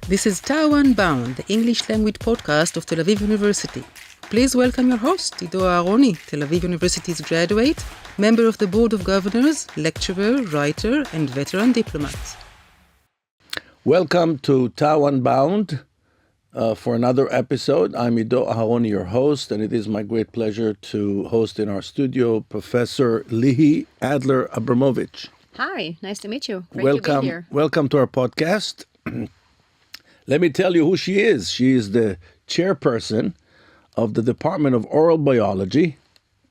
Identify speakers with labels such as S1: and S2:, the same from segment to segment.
S1: This is Taiwan Bound, the English language podcast of Tel Aviv University. Please welcome your host, Ido Aharoni, Tel Aviv University's graduate, member of the Board of Governors, lecturer, writer, and veteran diplomat.
S2: Welcome to Taiwan Bound for another episode. I'm Ido Aharoni, your host, and it is my great pleasure to host in our studio Professor Lihi Adler-Abramovich.
S3: Hi, nice to meet you. Great to be here.
S2: Welcome to our podcast. Let me tell you who she is. She is the chairperson of the Department of Oral Biology,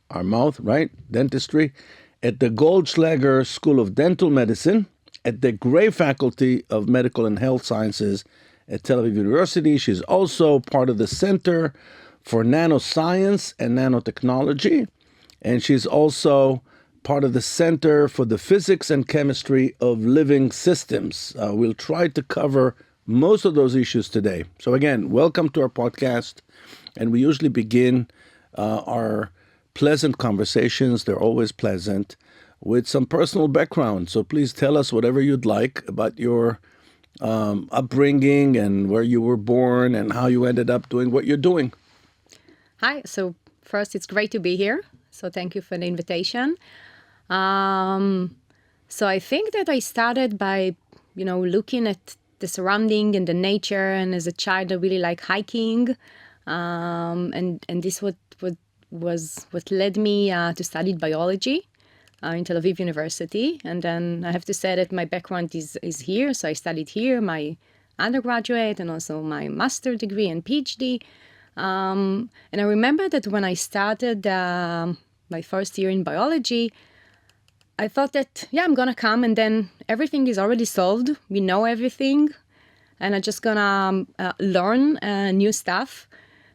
S2: our mouth, right, dentistry, at the Goldschleger School of Dental Medicine, at the Gray Faculty of Medical and Health Sciences at Tel Aviv University. She's also part of the Center for Nanoscience and Nanotechnology, and she's also part of the Center for the Physics and Chemistry of Living Systems. We'll try to cover most of those issues today. So again, welcome to our podcast. And we usually begin our pleasant conversations, they're always pleasant, with some personal background. So please tell us whatever you'd like about your upbringing and where you were born and how you ended up doing what you're doing.
S3: Hi, so first it's great to be here. So thank you for the invitation. So I think that I started by, looking at the surrounding and the nature, and as a child I really like hiking, and this was what led me to study biology in Tel Aviv University. And then I have to say that my background is here, so I studied here my undergraduate and also my master degree and Ph.D. And I remember that when I started my first year in biology, I thought that, I'm going to come and then everything is already solved. We know everything. And I'm just going to learn new stuff.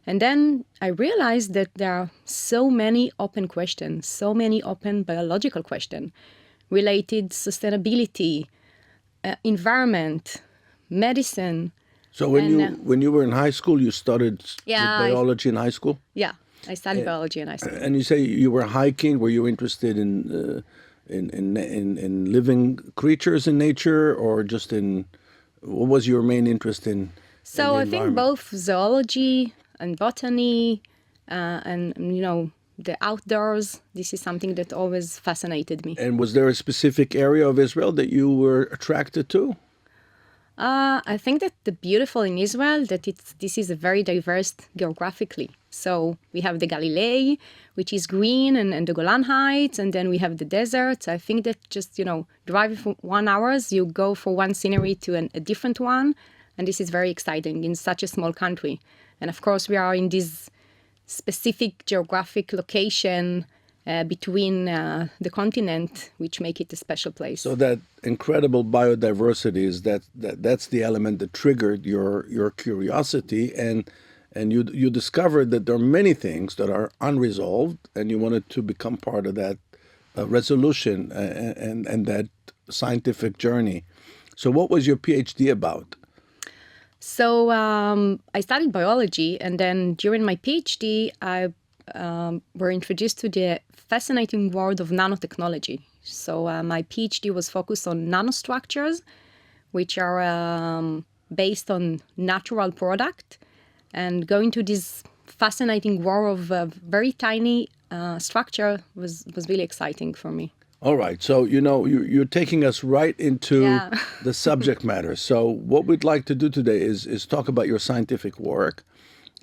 S3: And then I realized that there are so many open questions, so many open biological questions related sustainability, environment, medicine.
S2: So when you were in high school, you studied biology in high school?
S3: Yeah, I studied biology in high school.
S2: And you say you were hiking. Were you interested in living creatures in nature, or just in what was your main interest in?
S3: So I think both zoology and botany, and the outdoors. This is something that always fascinated me.
S2: And was there a specific area of Israel that you were attracted to?
S3: I think that the beautiful in Israel that this is a very diverse geographically. So we have the Galilee, which is green, and the Golan Heights, and then we have the deserts. I think that just, driving for 1 hour, you go for one scenery to a different one. And this is very exciting in such a small country. And of course, we are in this specific geographic location between the continent, which make it a special place.
S2: So that incredible biodiversity is that's the element that triggered your curiosity, and you discovered that there are many things that are unresolved, and you wanted to become part of that resolution and that scientific journey. So what was your Ph.D. about?
S3: So I studied biology, and then during my PhD, I were introduced to the fascinating world of nanotechnology. So my PhD was focused on nanostructures, which are based on natural product, and going to this fascinating world of very tiny structure was really exciting for me.
S2: All right. So, you're taking us right into the subject matter. So what we'd like to do today is talk about your scientific work.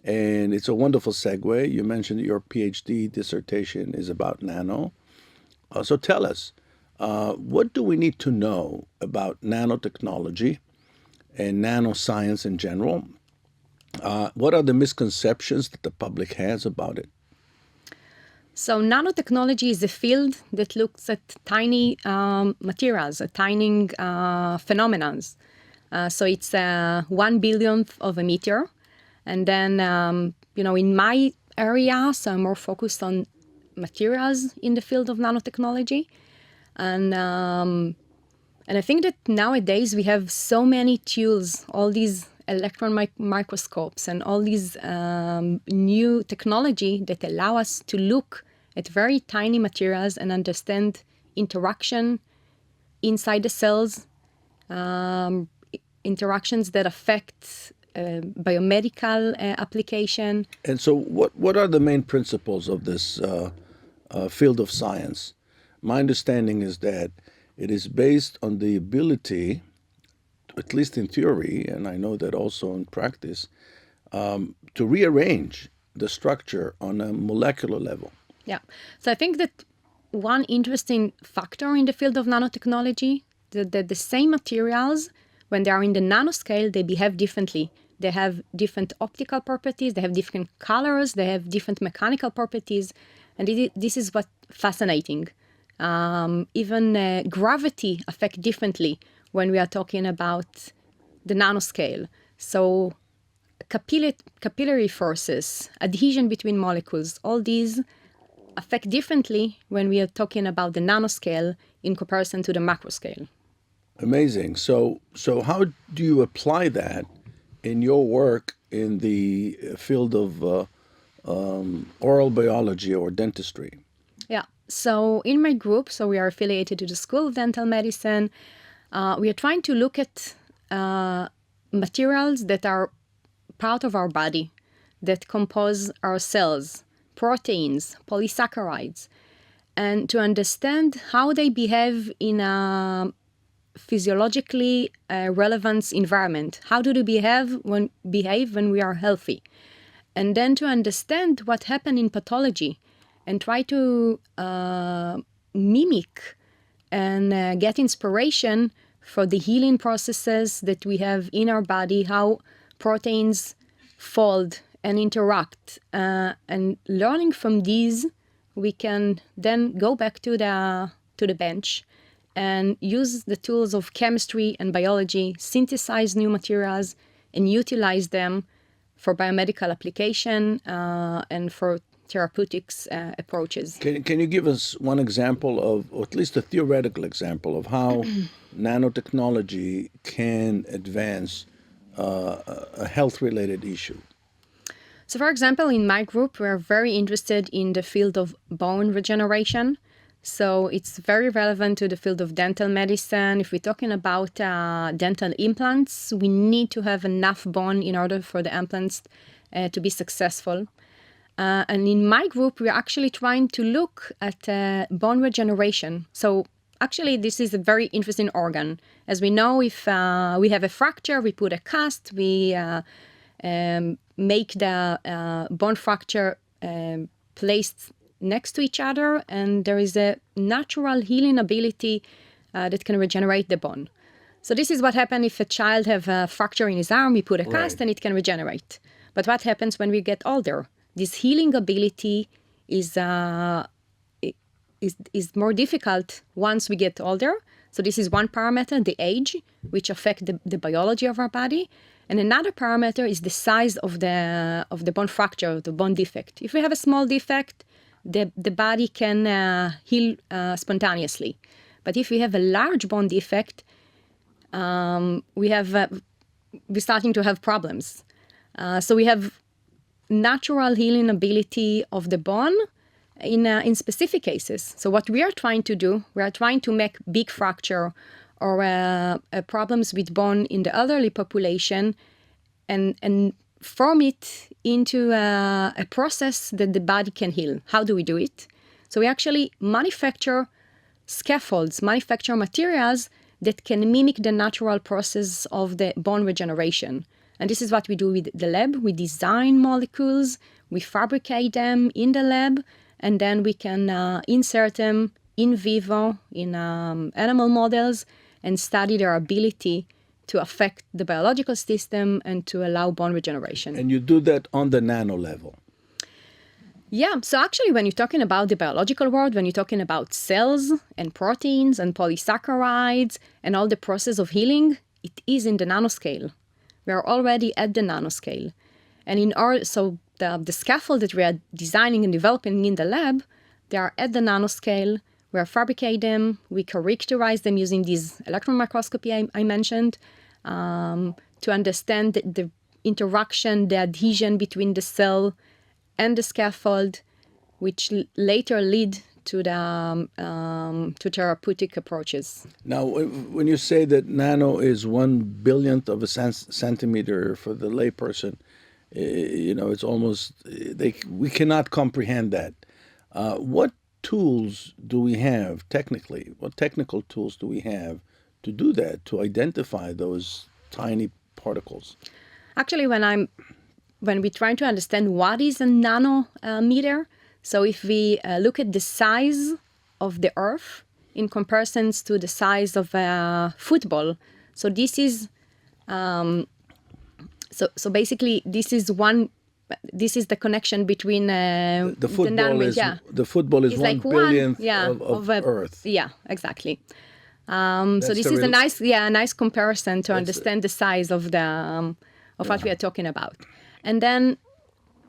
S2: And it's a wonderful segue. You mentioned that your PhD dissertation is about nano. So tell us, what do we need to know about nanotechnology and nanoscience in general? What are the misconceptions that the public has about it?
S3: So nanotechnology is a field that looks at tiny materials, tiny phenomena. So it's 1 billionth of a meter. And then, in my area, so I'm more focused on materials in the field of nanotechnology. And I think that nowadays we have so many tools, all these electron microscopes and all these new technology that allow us to look at very tiny materials and understand interaction inside the cells, interactions that affect biomedical application.
S2: And so what are the main principles of this field of science? My understanding is that it is based on the ability, at least in theory, and I know that also in practice, to rearrange the structure on a molecular level.
S3: Yeah. So I think that one interesting factor in the field of nanotechnology, that the same materials, when they are in the nanoscale, they behave differently. They have different optical properties, they have different colors, they have different mechanical properties. And this is what's fascinating. Even gravity affects differently when we are talking about the nanoscale. So capillary forces, adhesion between molecules, all these affect differently when we are talking about the nanoscale in comparison to the macroscale.
S2: Amazing. So how do you apply that in your work in the field of oral biology or dentistry?
S3: Yeah. So in my group, so we are affiliated to the School of Dental Medicine. We are trying to look at materials that are part of our body, that compose our cells, proteins, polysaccharides, and to understand how they behave in a physiologically relevant environment. How do they behave when we are healthy? And then to understand what happened in pathology and try to mimic and get inspiration for the healing processes that we have in our body, how proteins fold and interact. And learning from these, we can then go back to the bench and use the tools of chemistry and biology, synthesize new materials, and utilize them for biomedical application and for therapeutics approaches.
S2: Can you give us one example of, or at least a theoretical example of how nanotechnology can advance a health-related issue?
S3: So, for example, in my group, we're very interested in the field of bone regeneration. So it's very relevant to the field of dental medicine. If we're talking about dental implants, we need to have enough bone in order for the implants to be successful. And in my group, we're actually trying to look at bone regeneration. So actually, this is a very interesting organ. As we know, if we have a fracture, we put a cast, we make the bone fracture placed next to each other, and there is a natural healing ability that can regenerate the bone. So this is what happens if a child have a fracture in his arm, we put a cast and it can regenerate. But what happens when we get older? This healing ability is more difficult once we get older. So this is one parameter, the age, which affects the biology of our body. And another parameter is the size of the bone fracture, the bone defect. If we have a small defect, the body can heal spontaneously. But if we have a large bone defect, we're starting to have problems. So we have natural healing ability of the bone in specific cases. So what we are trying to do, we are trying to make big fracture or problems with bone in the elderly population and form it into a process that the body can heal. How do we do it? So we actually manufacture scaffolds, manufacture materials that can mimic the natural process of the bone regeneration. And this is what we do with the lab. We design molecules, we fabricate them in the lab, and then we can insert them in vivo in animal models and study their ability to affect the biological system and to allow bone regeneration.
S2: And you do that on the nano level?
S3: Yeah, so actually when you're talking about the biological world, when you're talking about cells and proteins and polysaccharides and all the process of healing, it is in the nanoscale. We are already at the nanoscale. And the scaffold that we are designing and developing in the lab, they are at the nanoscale. We fabricate them, we characterize them using this electron microscopy I mentioned to understand the interaction, the adhesion between the cell and the scaffold, which later lead to therapeutic approaches.
S2: Now, when you say that nano is 1/1000th of a centimeter for the layperson, it's almost we cannot comprehend that. What tools do we have technically? What technical tools do we have to do that, to identify those tiny particles?
S3: Actually, when we try to understand what is a nanometer, so if we look at the size of the Earth in comparison to the size of a football, so this is so basically this is the connection between
S2: the football is the football is
S3: it's
S2: 1/100000th
S3: of
S2: Earth.
S3: Yeah, exactly. So this is a nice comparison to understand the size of the of what we are talking about. And then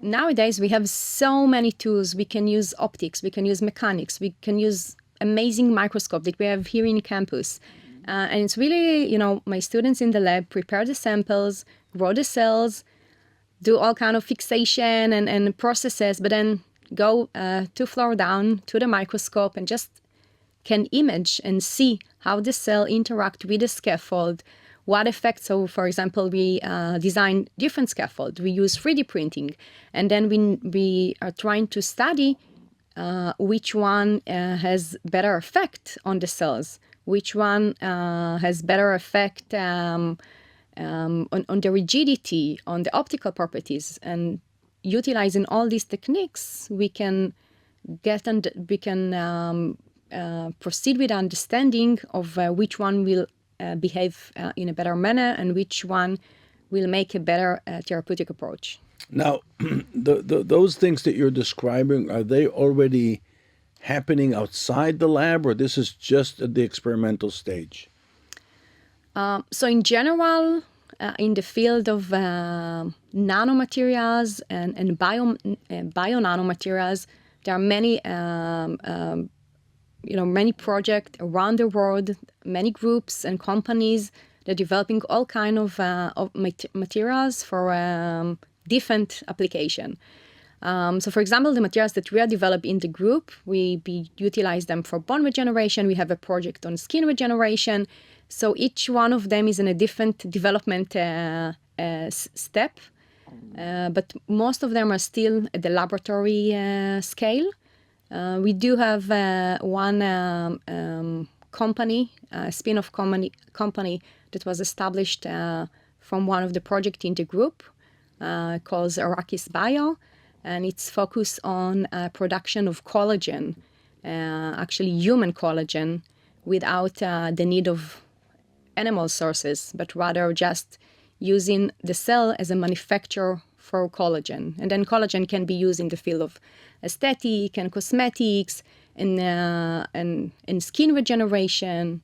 S3: nowadays we have so many tools. We can use optics, we can use mechanics, we can use amazing microscope that we have here in campus. And it's really, my students in the lab prepare the samples, grow the cells, do all kind of fixation and processes, but then go 2 floors down to the microscope and just can image and see how the cell interact with the scaffold, what effects. So, for example, we design different scaffold. We use 3D printing, and then we are trying to study which one has better effect on the cells, which one has better effect on the rigidity, on the optical properties. And utilizing all these techniques, we can proceed with understanding of which one will behave in a better manner and which one will make a better therapeutic approach.
S2: Now, those things that you're describing, are they already happening outside the lab, or this is just at the experimental stage?
S3: So in general, in the field of nanomaterials and bio nanomaterials, there are many many projects around the world, many groups and companies that are developing all kind of materials for different application. So, for example, the materials that we are developing in the group, we utilize them for bone regeneration. We have a project on skin regeneration. So each one of them is in a different development step, but most of them are still at the laboratory scale. We do have one company, a spin-off company that was established from one of the projects in the group called Arrakis Bio, and it's focused on production of collagen, actually human collagen, without the need of animal sources, but rather just using the cell as a manufacturer for collagen. And then collagen can be used in the field of aesthetic and cosmetics and skin regeneration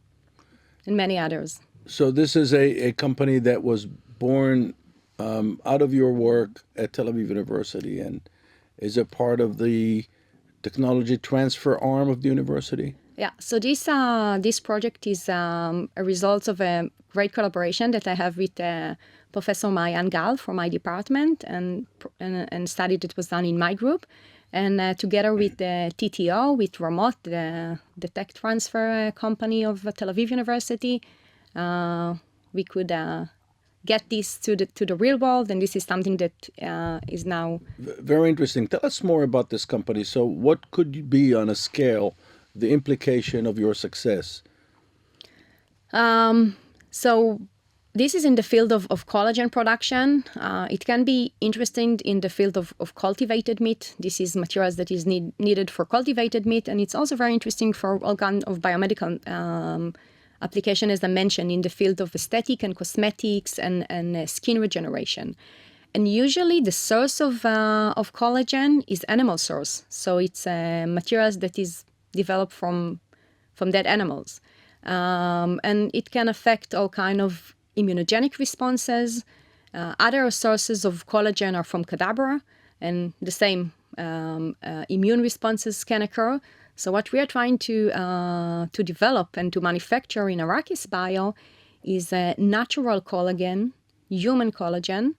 S3: and many others.
S2: So this is a company that was born out of your work at Tel Aviv University, and is a part of the technology transfer arm of the university?
S3: Yeah, so this project is a result of a great collaboration that I have with Professor Marian Gal from my department and study that was done in my group. And together with the TTO, with Ramot, the tech transfer company of Tel Aviv University, we could get this to the real world, and this is something that is now...
S2: Very interesting. Tell us more about this company. So what could be on a scale the implication of your success?
S3: So this is in the field of collagen production. It can be interesting in the field of cultivated meat. This is materials that is needed for cultivated meat, and it's also very interesting for all kinds of biomedical application, as I mentioned, in the field of aesthetic and cosmetics and skin regeneration. And usually the source of collagen is animal source. So it's materials that is developed from dead animals. And it can affect all kind of immunogenic responses. Other sources of collagen are from cadabra, and the same immune responses can occur. So what we are trying to develop and to manufacture in Arrakis Bio is a natural collagen, human collagen,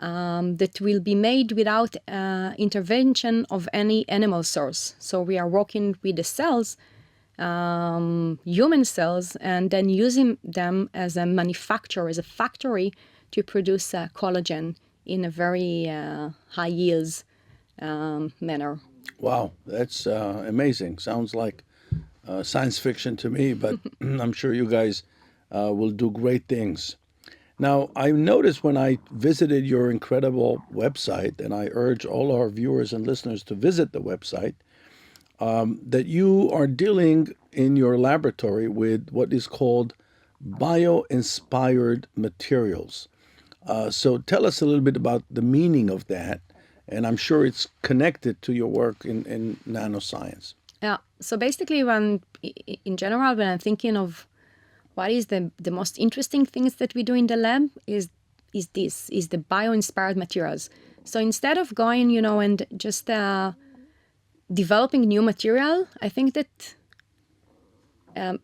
S3: that will be made without intervention of any animal source. So we are working with the cells, human cells, and then using them as a manufacturer, as a factory to produce collagen in a very high yields manner.
S2: Wow, that's amazing. Sounds like science fiction to me, but I'm sure you guys will do great things. Now, I noticed when I visited your incredible website, and I urge all our viewers and listeners to visit the website, that you are dealing in your laboratory with what is called bio-inspired materials. So tell us a little bit about the meaning of that, and I'm sure it's connected to your work in nanoscience.
S3: Yeah. So basically, in general, when I'm thinking of what is the most interesting things that we do in the lab is the bio-inspired materials. So instead of going, and just developing new material, I think that,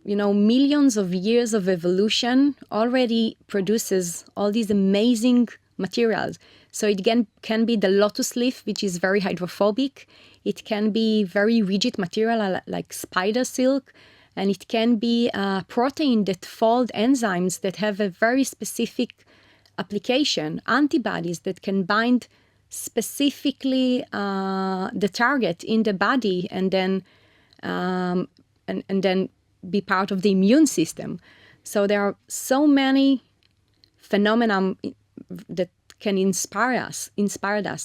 S3: millions of years of evolution already produces all these amazing materials. So it can be the lotus leaf, which is very hydrophobic. It can be very rigid material like spider silk. And it can be a protein that fold enzymes that have a very specific application, antibodies that can bind specifically the target in the body and then be part of the immune system. So there are so many phenomena that can inspire us.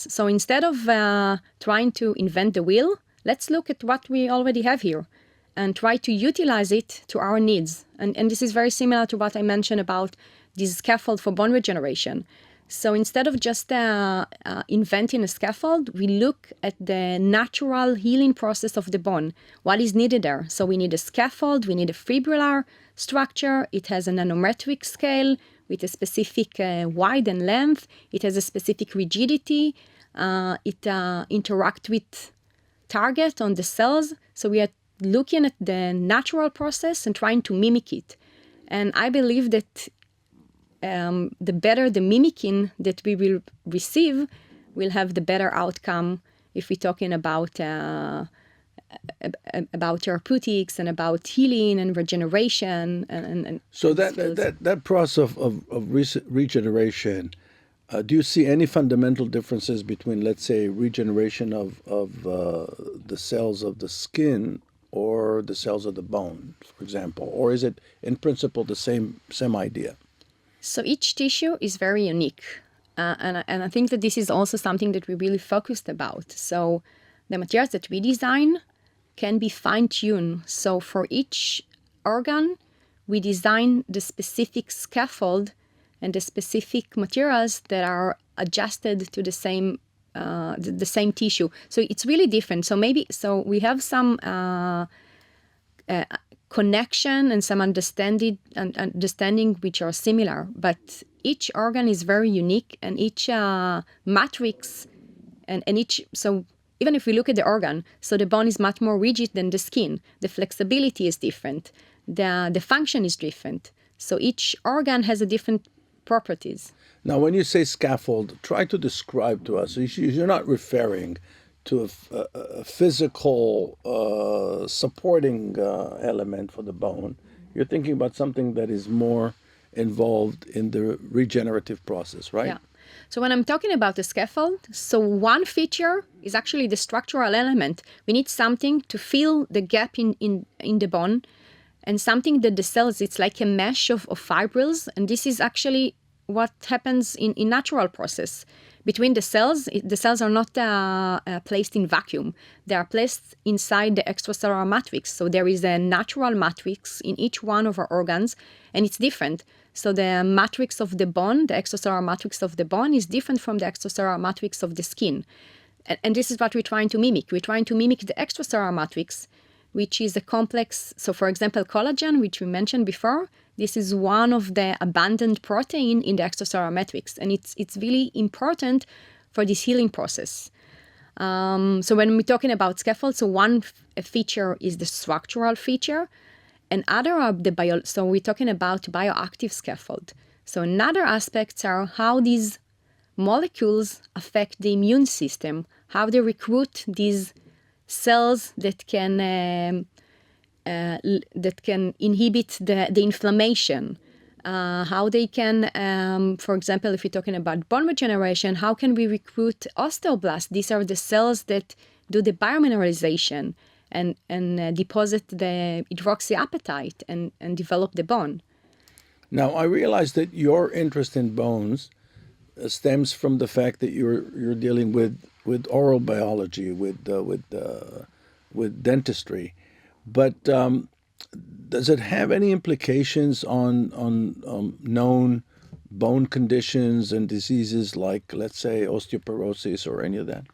S3: So instead of trying to invent the wheel, let's look at what we already have here and try to utilize it to our needs. And this is very similar to what I mentioned about this scaffold for bone regeneration. So instead of just inventing a scaffold, we look at the natural healing process of the bone. What is needed there? So we need a scaffold, we need a fibrillar structure. It has a nanometric scale with a specific width and length. It has a specific rigidity. It interacts with target on the cells. So we are looking at the natural process and trying to mimic it. And I believe that the better the mimicking that we will receive, we'll have the better outcome if we're talking about therapeutics and about healing and regeneration. And
S2: so that process of regeneration, do you see any fundamental differences between, let's say, regeneration of the cells of the skin or the cells of the bone, for example? Or is it, in principle, the same idea?
S3: So each tissue is very unique. And I think that this is also something that we really focused about. So the materials that we design can be fine-tuned. So for each organ, we design the specific scaffold and the specific materials that are adjusted to the same tissue. So it's really different. So we have some connection and some understanding which are similar, but each organ is very unique, and each matrix and each. So even if we look at the organ, so the bone is much more rigid than the skin. The flexibility is different. The function is different. So each organ has a different properties.
S2: Now, when you say scaffold, try to describe to us. You're not referring to a physical supporting element for the bone. You're thinking about something that is more involved in the regenerative process, right?
S3: Yeah. So when I'm talking about the scaffold, so one feature is actually the structural element. We need something to fill the gap in the bone, and something that the cells, it's like a mesh of fibrils, and this is actually what happens in natural process. Between the cells are not placed in vacuum. They are placed inside the extracellular matrix. So there is a natural matrix in each one of our organs, and it's different. So the matrix of the bone, the extracellular matrix of the bone, is different from the extracellular matrix of the skin. And this is what we're trying to mimic. We're trying to mimic the extracellular matrix, which is a complex. So for example, collagen, which we mentioned before, this is one of the abundant protein in the extracellular matrix, and it's really important for this healing process. So when we're talking about scaffold, so one feature is the structural feature, and other are so we're talking about bioactive scaffold. So another aspects are how these molecules affect the immune system, how they recruit these cells that can inhibit the inflammation, how they can, for example, if we're talking about bone regeneration, how can we recruit osteoblasts? These are the cells that do the biomineralization and deposit the hydroxyapatite and develop the bone.
S2: Now, I realize that your interest in bones stems from the fact that you're dealing with oral biology, with dentistry, but does it have any implications on known bone conditions and diseases like, let's say, osteoporosis or any of that?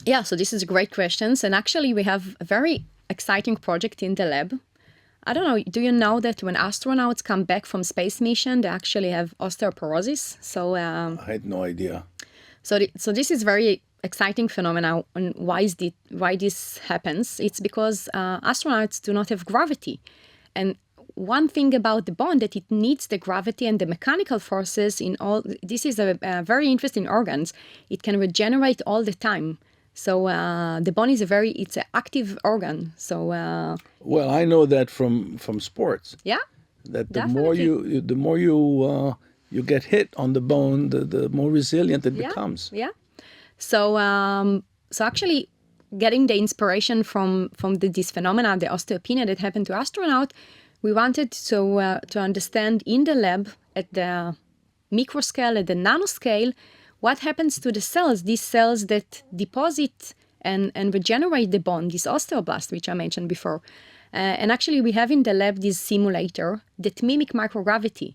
S3: Yeah, so this is a great question. And actually, we have a very exciting project in the lab. I don't know, do you know that when astronauts come back from space mission, they actually have osteoporosis? So
S2: I had no idea.
S3: So this is very exciting phenomenon. And why this happens? It's because astronauts do not have gravity. And one thing about the bone that it needs the gravity and the mechanical forces in all. This is a very interesting organs. It can regenerate all the time. So the bone is it's an active organ. So
S2: well, I know that from sports.
S3: Yeah,
S2: that the
S3: definitely.
S2: more you get hit on the bone, the more resilient it becomes.
S3: Yeah. So actually, getting the inspiration from this phenomena, the osteopenia that happened to astronaut, we wanted to understand in the lab at the micro scale, at the nanoscale, what happens to the cells, these cells that deposit and regenerate the bone, these osteoblasts, which I mentioned before. And actually, we have in the lab this simulator that mimic microgravity.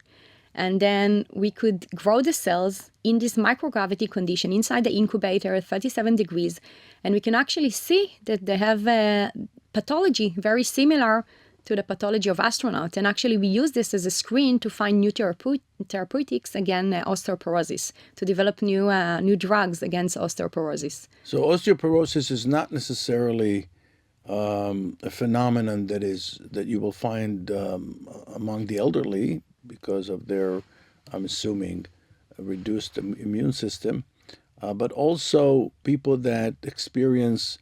S3: And then we could grow the cells in this microgravity condition inside the incubator at 37 degrees. And we can actually see that they have a pathology very similar to the pathology of astronauts. And actually, we use this as a screen to find new therapeutics against osteoporosis, to develop new drugs against osteoporosis.
S2: So osteoporosis is not necessarily a phenomenon that you will find among the elderly because of their, I'm assuming, reduced immune system, but also people that experience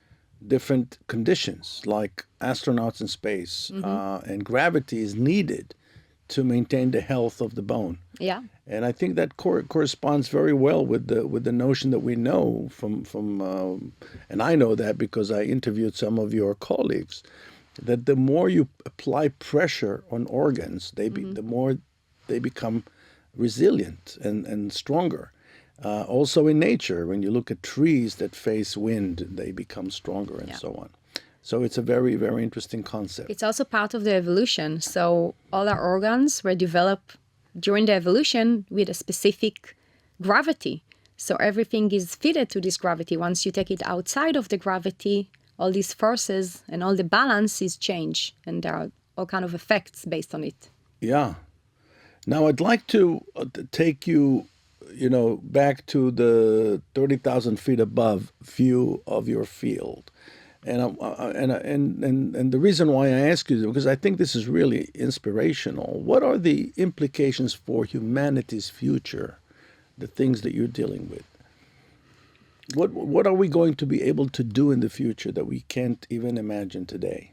S2: different conditions, like astronauts in space, and gravity is needed to maintain the health of the bone.
S3: Yeah.
S2: And I think that corresponds very well with the notion that we know from and I know that because I interviewed some of your colleagues, that the more you apply pressure on organs, the more they become resilient and stronger. Also in nature, when you look at trees that face wind, they become stronger and so on. So it's a very, very interesting concept.
S3: It's also part of the evolution. So all our organs were developed during the evolution with a specific gravity. So everything is fitted to this gravity. Once you take it outside of the gravity, all these forces and all the balance is changed. And there are all kind of effects based on it.
S2: Yeah. Now I'd like to take you, back to the 30,000 feet above view of your field. And the reason why I ask you is because I think this is really inspirational. What are the implications for humanity's future, the things that you're dealing with? What are we going to be able to do in the future that we can't even imagine today?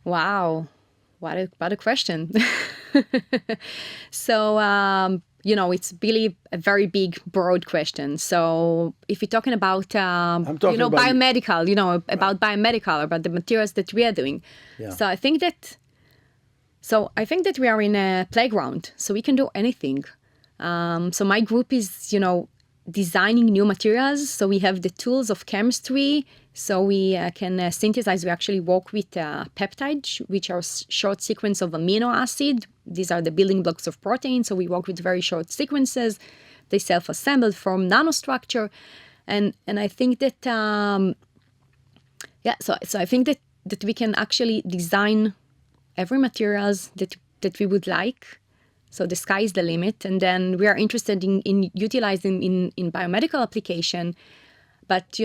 S3: Wow, what a question. So, it's really a very big, broad question. So if you're talking about, biomedical, about biomedical, about the materials that we are doing.
S2: Yeah.
S3: So I think that we are in a playground, so we can do anything. So my group is, designing new materials. So we have the tools of chemistry. So we can synthesize. We actually work with peptides, which are short sequence of amino acid. These are the building blocks of protein. So we work with very short sequences. They self-assemble from nanostructure. And I think that, so I think that we can actually design every materials that we would like. So the sky is the limit. And then we are interested in utilizing in biomedical application. But,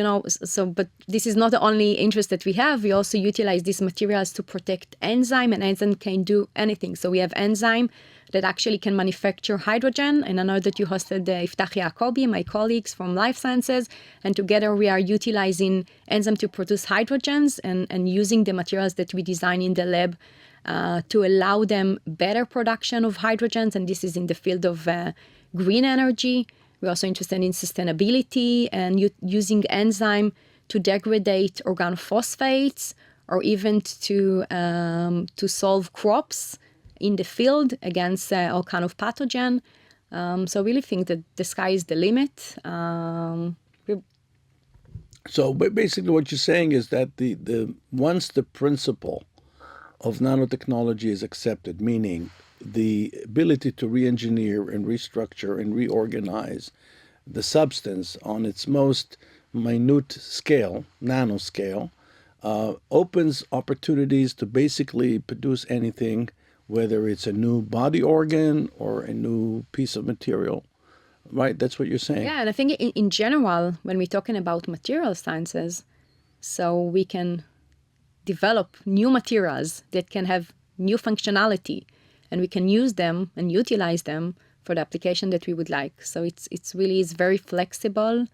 S3: but this is not the only interest that we have. We also utilize these materials to protect enzyme, and enzyme can do anything. So we have enzyme that actually can manufacture hydrogen. And I know that you hosted Iftach Yacobi, my colleagues from Life Sciences, and together we are utilizing enzyme to produce hydrogens and using the materials that we design in the lab to allow them better production of hydrogens. And this is in the field of green energy. We're also interested in sustainability and using enzyme to degrade organophosphates, or even to solve crops in the field against all kind of pathogen. So I really think that the sky is the limit.
S2: So basically what you're saying is that the once the principle of nanotechnology is accepted, meaning the ability to re-engineer and restructure and reorganize the substance on its most minute scale, nanoscale, opens opportunities to basically produce anything, whether it's a new body organ or a new piece of material, right? That's what you're saying.
S3: Yeah, and I think in general, when we're talking about material sciences, so we can develop new materials that can have new functionality, and we can use them and utilize them for the application that we would like. So it's really very flexible,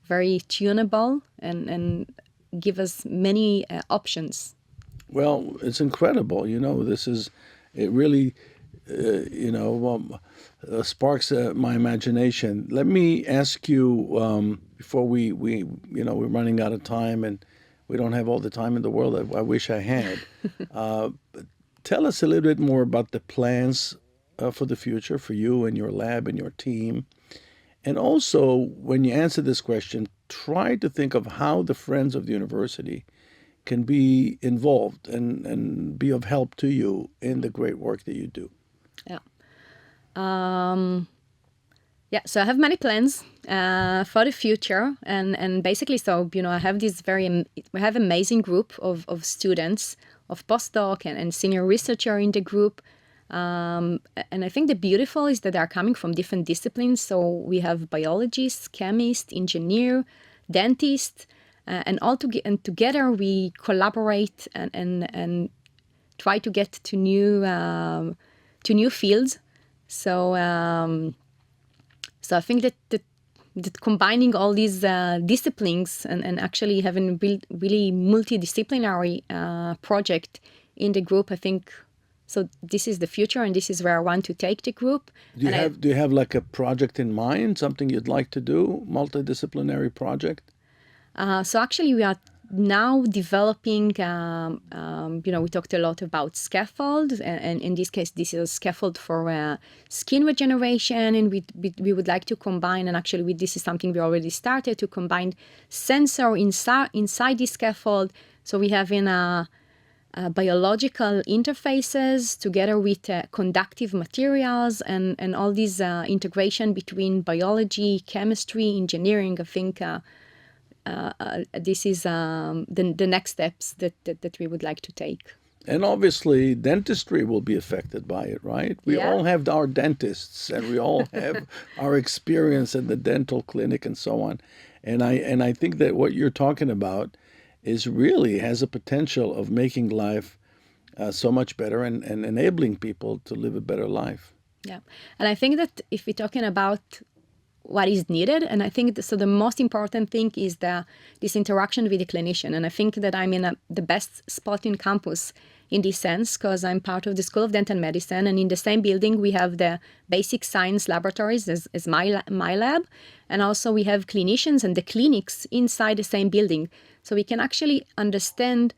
S3: very tunable, and give us many options.
S2: Well, it's incredible. It really, sparks my imagination. Let me ask you, before we're running out of time, and we don't have all the time in the world. I wish I had. Tell us a little bit more about the plans for the future for you and your lab and your team. And also, when you answer this question, try to think of how the friends of the university can be involved and be of help to you in the great work that you do.
S3: Yeah. So I have many plans for the future, and basically, so I have we have amazing group of students, of postdoc and senior researcher in the group, and I think the beautiful is that they are coming from different disciplines. So we have biologists, chemists, engineer, dentist, and together we collaborate and try to get to new fields. So I think that combining all these disciplines and actually having really multidisciplinary project in the group, I think, so this is the future, and this is where I want to take the group.
S2: Do you have like a project in mind, something you'd like to do, multidisciplinary project?
S3: So actually we are now developing, we talked a lot about scaffold, and in this case, this is a scaffold for skin regeneration, and we would like to combine, and actually this is something we already started, to combine sensor inside this scaffold. So we have in biological interfaces together with conductive materials and all these integration between biology, chemistry, engineering. I think this is the next steps that we would like to take.
S2: And obviously, dentistry will be affected by it, right? We all have our dentists, and we all have our experience in the dental clinic and so on. And I think that what you're talking about is really has a potential of making life so much better and enabling people to live a better life.
S3: Yeah, and I think that if we're talking about what is needed, and I think the most important thing is this interaction with the clinician. And I think that I'm in the best spot in campus in this sense, because I'm part of the School of Dental Medicine, and in the same building we have the basic science laboratories as my lab, and also we have clinicians and the clinics inside the same building. So we can actually understand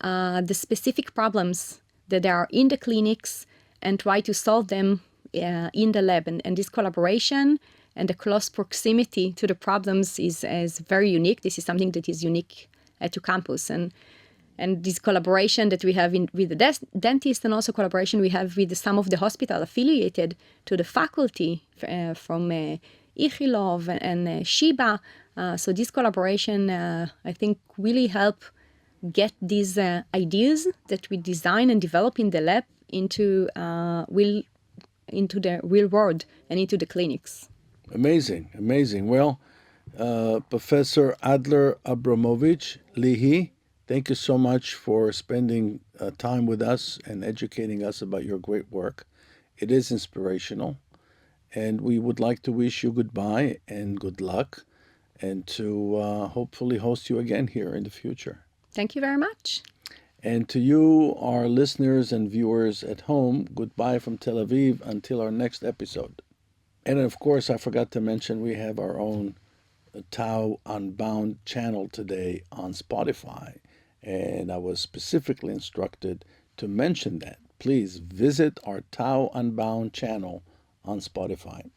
S3: the specific problems that are in the clinics and try to solve them in the lab. And this collaboration and the close proximity to the problems is very unique. This is something that is unique to campus. And this collaboration that we have with the dentist, and also collaboration we have with some of the hospital affiliated to the faculty from Ichilov and Shiba. So this collaboration, I think, really help get these ideas that we design and develop in the lab into the real world and into the clinics.
S2: Amazing. Well, Professor Adler-Abramovich, Lihi, thank you so much for spending time with us and educating us about your great work. It is inspirational, and we would like to wish you goodbye and good luck, and to hopefully host you again here in the future.
S3: Thank you very much.
S2: And to you, our listeners and viewers at home, goodbye from Tel Aviv until our next episode. And of course, I forgot to mention we have our own Tau Unbound channel today on Spotify, and I was specifically instructed to mention that. Please visit our Tau Unbound channel on Spotify.